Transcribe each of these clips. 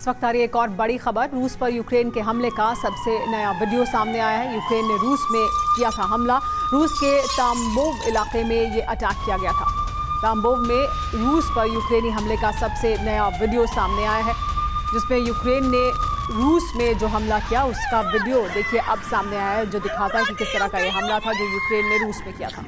इस वक्त आ रही एक और बड़ी खबर। रूस पर यूक्रेन के हमले का सबसे नया वीडियो सामने आया है। यूक्रेन ने रूस में किया था हमला। रूस के ताम्बोव इलाके में ये अटैक किया गया था। ताम्बोव में रूस पर यूक्रेनी हमले का सबसे नया वीडियो सामने आया है, जिसमें यूक्रेन ने रूस में जो हमला किया उसका वीडियो देखिए अब सामने आया है, जो दिखाता है कि किस तरह का ये हमला था जो यूक्रेन ने रूस में किया था।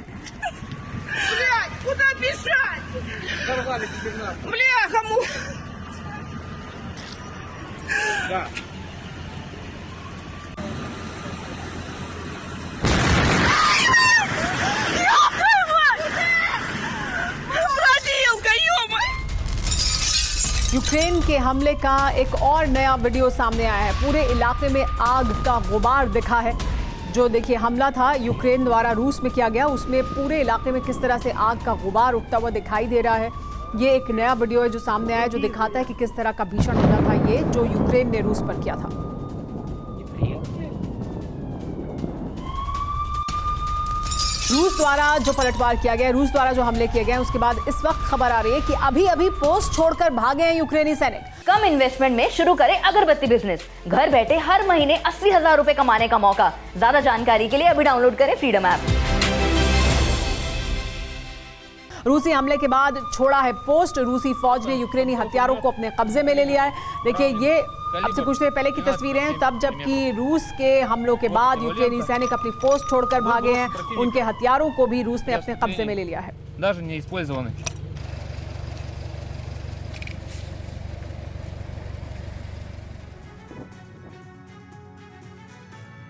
यूक्रेन के हमले का एक और नया वीडियो सामने आया है। पूरे इलाके में आग का गुबार दिखा है। जो देखिए हमला था यूक्रेन द्वारा रूस में किया गया, उसमें पूरे इलाके में किस तरह से आग का गुबार उठता हुआ दिखाई दे रहा है। ये एक नया वीडियो है जो सामने आया, जो दिखाता है कि किस तरह का भीषण हमला था ये जो यूक्रेन ने रूस पर किया था। रूस द्वारा जो पलटवार किया गया, रूस द्वारा जो हमले किए गए, उसके बाद इस वक्त खबर आ रही है कि अभी अभी पोस्ट छोड़कर भागे हैं यूक्रेनी सैनिक। कम इन्वेस्टमेंट में शुरू करें अगरबत्ती बिजनेस। घर बैठे हर महीने 80,000 रुपए कमाने का मौका। ज्यादा जानकारी के लिए अभी डाउनलोड करें फ्रीडम ऐप। रूसी हमले के बाद छोड़ा है पोस्ट। रूसी फौज ने यूक्रेनी हथियारों को अपने कब्जे में ले लिया है। देखिए ये अब से कुछ देर पहले की तस्वीरें हैं, तब जबकि रूस के हमलों के बाद यूक्रेनी सैनिक अपनी पोस्ट छोड़कर भागे हैं। उनके हथियारों को भी रूस ने अपने कब्जे में ले लिया है।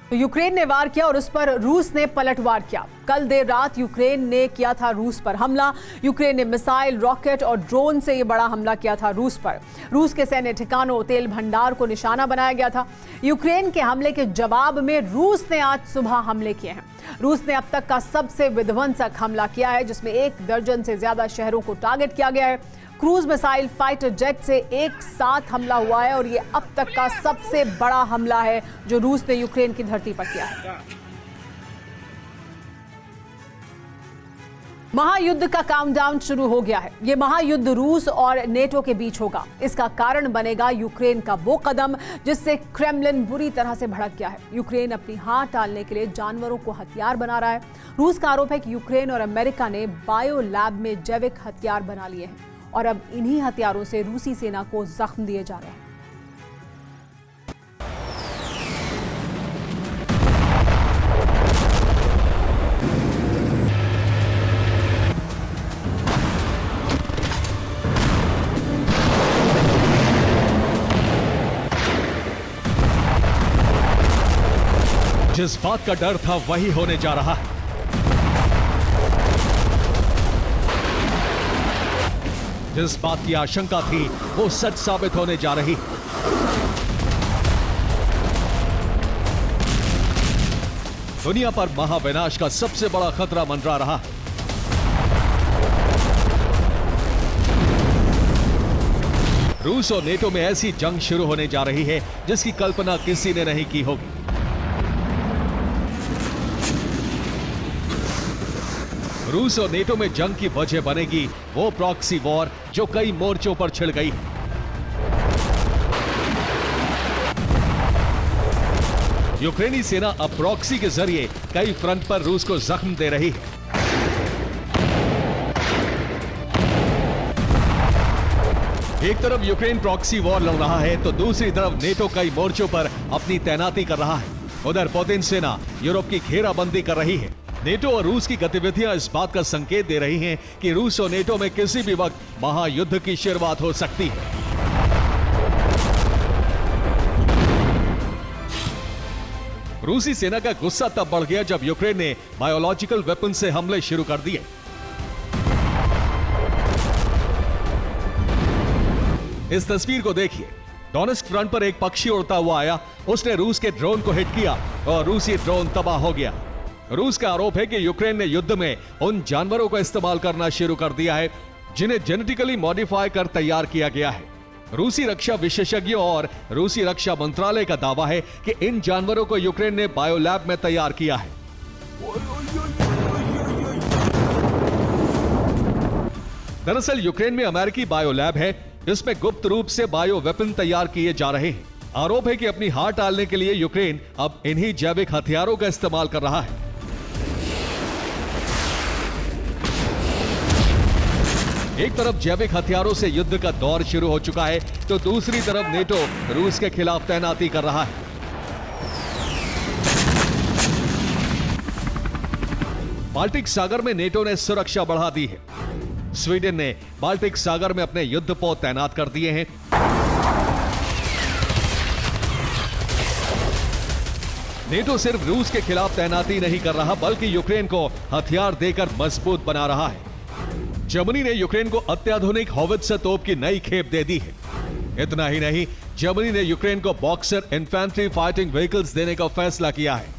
तो यूक्रेन ने वार किया और उस पर रूस ने पलटवार किया। कल देर रात यूक्रेन ने किया था रूस पर हमला। यूक्रेन ने मिसाइल, रॉकेट और ड्रोन से ये बड़ा हमला किया था रूस पर। रूस के सैन्य ठिकानों, तेल भंडार को निशाना बनाया गया था। यूक्रेन के हमले के जवाब में रूस ने आज सुबह हमले किए हैं। रूस ने अब तक का सबसे विध्वंसक हमला किया है, जिसमें 1 दर्जन से ज्यादा शहरों को टारगेट किया गया है। क्रूज मिसाइल, फाइटर जेट से एक साथ हमला हुआ है और ये अब तक का सबसे बड़ा हमला है जो रूस ने यूक्रेन की धरती पर किया है। महायुद्ध का काउंटडाउन शुरू हो गया है। ये महायुद्ध रूस और नेटो के बीच होगा। इसका कारण बनेगा यूक्रेन का वो कदम जिससे क्रेमलिन बुरी तरह से भड़क गया है। यूक्रेन अपनी हार टालने के लिए जानवरों को हथियार बना रहा है। रूस का आरोप है कि यूक्रेन और अमेरिका ने बायो लैब में जैविक हथियार बना लिए हैं और अब इन्हीं हथियारों से रूसी सेना को जख्म दिए जा रहे हैं। जिस बात का डर था वही होने जा रहा है। जिस बात की आशंका थी वो सच साबित होने जा रही। दुनिया पर महाविनाश का सबसे बड़ा खतरा मंडरा रहा। रूस और नेटो में ऐसी जंग शुरू होने जा रही है जिसकी कल्पना किसी ने नहीं की होगी। रूस और नेटो में जंग की वजह बनेगी वो प्रॉक्सी वॉर जो कई मोर्चों पर छिड़ गई। यूक्रेनी सेना अब प्रॉक्सी के जरिए कई फ्रंट पर रूस को जख्म दे रही है। एक तरफ यूक्रेन प्रॉक्सी वॉर लड़ रहा है तो दूसरी तरफ नेटो कई मोर्चों पर अपनी तैनाती कर रहा है। उधर पुतिन सेना यूरोप की घेराबंदी कर रही है। नेटो और रूस की गतिविधियां इस बात का संकेत दे रही हैं कि रूस और नेटो में किसी भी वक्त महायुद्ध की शुरुआत हो सकती है। रूसी सेना का गुस्सा तब बढ़ गया जब यूक्रेन ने बायोलॉजिकल वेपन से हमले शुरू कर दिए। इस तस्वीर को देखिए। डोनेस्क फ्रंट पर एक पक्षी उड़ता हुआ आया, उसने रूस के ड्रोन को हिट किया और रूसी ड्रोन तबाह हो गया। रूस का आरोप है कि यूक्रेन ने युद्ध में उन जानवरों का इस्तेमाल करना शुरू कर दिया है जिन्हें जेनेटिकली मॉडिफाई कर तैयार किया गया है। रूसी रक्षा विशेषज्ञों और रूसी रक्षा मंत्रालय का दावा है कि इन जानवरों को यूक्रेन ने बायोलैब में तैयार किया है। दरअसल यूक्रेन में अमेरिकी बायोलैब है इसमें गुप्त रूप से बायो वेपन तैयार किए जा रहे हैं। आरोप है कि अपनी हार टालने के लिए यूक्रेन अब इन्हीं जैविक हथियारों का इस्तेमाल कर रहा है। एक तरफ जैविक हथियारों से युद्ध का दौर शुरू हो चुका है, तो दूसरी तरफ नेटो रूस के खिलाफ तैनाती कर रहा है। बाल्टिक सागर में नेटो ने सुरक्षा बढ़ा दी है। स्वीडन ने बाल्टिक सागर में अपने युद्धपोत तैनात कर दिए हैं। नेटो सिर्फ रूस के खिलाफ तैनाती नहीं कर रहा, बल्कि यूक्रेन को हथियार देकर मजबूत बना रहा है। जर्मनी ने यूक्रेन को अत्याधुनिक हॉवित्जर तोप की नई खेप दे दी है। इतना ही नहीं, जर्मनी ने यूक्रेन को बॉक्सर इन्फैंट्री फाइटिंग व्हीकल्स देने का फैसला किया है।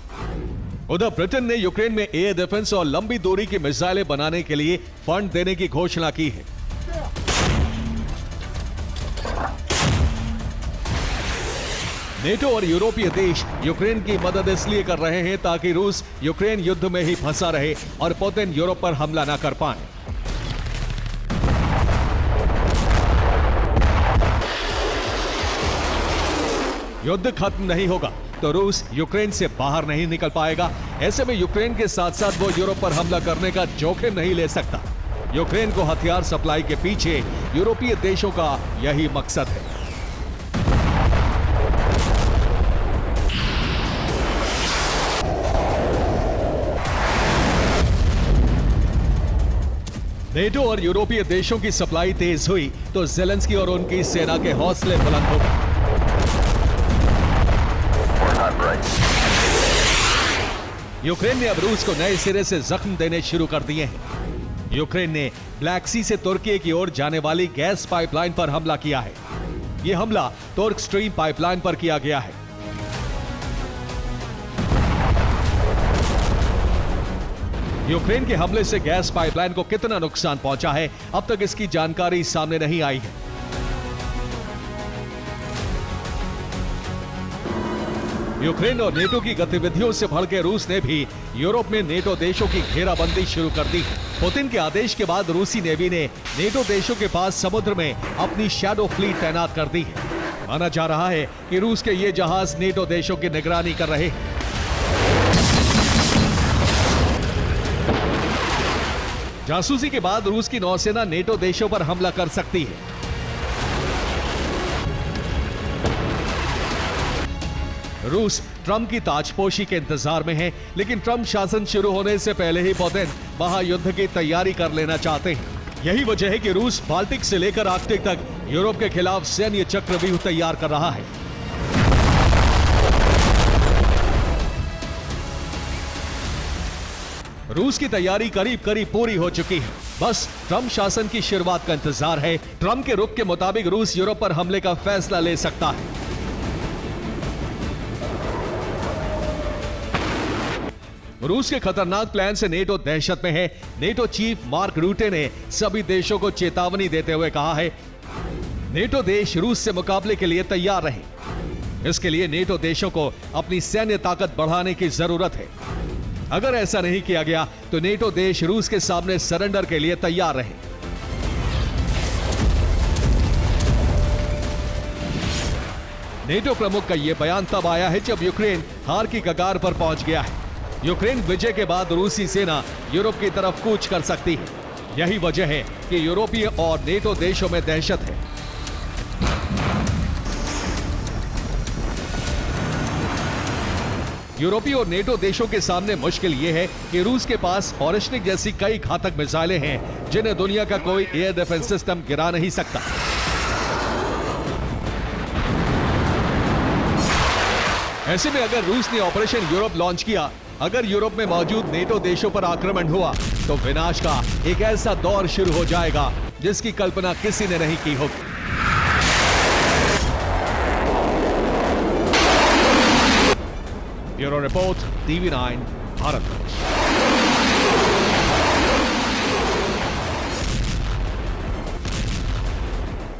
उधर ब्रिटेन ने यूक्रेन में एयर डिफेंस और लंबी दूरी की मिसाइलें बनाने के लिए फंड देने की घोषणा की है। नेटो और यूरोपीय देश यूक्रेन की मदद इसलिए कर रहे हैं ताकि रूस यूक्रेन युद्ध में ही फंसा रहे और पुतिन यूरोप पर हमला न कर पाए। युद्ध खत्म नहीं होगा तो रूस यूक्रेन से बाहर नहीं निकल पाएगा। ऐसे में यूक्रेन के साथ साथ वो यूरोप पर हमला करने का जोखिम नहीं ले सकता। यूक्रेन को हथियार सप्लाई के पीछे यूरोपीय देशों का यही मकसद है। नेटो और यूरोपीय देशों की सप्लाई तेज हुई तो जेलेंस्की और उनकी सेना के हौसले बुलंद हो गए। यूक्रेन ने अब रूस को नए सिरे से जख्म देने शुरू कर दिए हैं। यूक्रेन ने ब्लैक सी से तुर्की की ओर जाने वाली गैस पाइपलाइन पर हमला किया है। यह हमला तुर्क स्ट्रीम पाइपलाइन पर किया गया है। यूक्रेन के हमले से गैस पाइपलाइन को कितना नुकसान पहुंचा है, अब तक इसकी जानकारी सामने नहीं आई है। यूक्रेन और नेटो की गतिविधियों से भड़के रूस ने भी यूरोप में नेटो देशों की घेराबंदी शुरू कर दी। पुतिन के आदेश के बाद रूसी नेवी ने नेटो देशों के पास समुद्र में अपनी शैडो फ्लीट तैनात कर दी है। माना जा रहा है कि रूस के ये जहाज नेटो देशों की निगरानी कर रहे हैं। जासूसी के बाद रूस की नौसेना नेटो देशों पर हमला कर सकती है। रूस ट्रंप की ताजपोशी के इंतजार में है, लेकिन ट्रंप शासन शुरू होने से पहले ही पुतिन महायुद्ध की तैयारी कर लेना चाहते हैं। यही वजह है कि रूस बाल्टिक से लेकर आर्कटिक तक यूरोप के खिलाफ सैन्य चक्रव्यूह तैयार कर रहा है। रूस की तैयारी करीब करीब पूरी हो चुकी है। बस ट्रंप शासन की शुरुआत का इंतजार है। ट्रंप के रुख के मुताबिक रूस यूरोप पर हमले का फैसला ले सकता है। रूस के खतरनाक प्लान से नेटो दहशत में है। नेटो चीफ मार्क रूटे ने सभी देशों को चेतावनी देते हुए कहा है, नेटो देश रूस से मुकाबले के लिए तैयार रहे। इसके लिए नेटो देशों को अपनी सैन्य ताकत बढ़ाने की जरूरत है। अगर ऐसा नहीं किया गया तो नेटो देश रूस के सामने सरेंडर के लिए तैयार रहे। नेटो प्रमुख का यह बयान तब आया है जब यूक्रेन हार की कगार पर पहुंच गया है। यूक्रेन विजय के बाद रूसी सेना यूरोप की तरफ कूच कर सकती है। यही वजह है कि यूरोपीय और नेटो देशों में दहशत है। यूरोपीय और नेटो देशों के सामने मुश्किल यह है कि रूस के पास ओरेश्निक जैसी कई घातक मिसाइलें हैं जिन्हें दुनिया का कोई एयर डिफेंस सिस्टम गिरा नहीं सकता। ऐसे में अगर रूस ने ऑपरेशन यूरोप लॉन्च किया, अगर यूरोप में मौजूद नेटो देशों पर आक्रमण हुआ तो विनाश का एक ऐसा दौर शुरू हो जाएगा जिसकी कल्पना किसी ने नहीं की होगी। Bureau report, TV9 Bharat.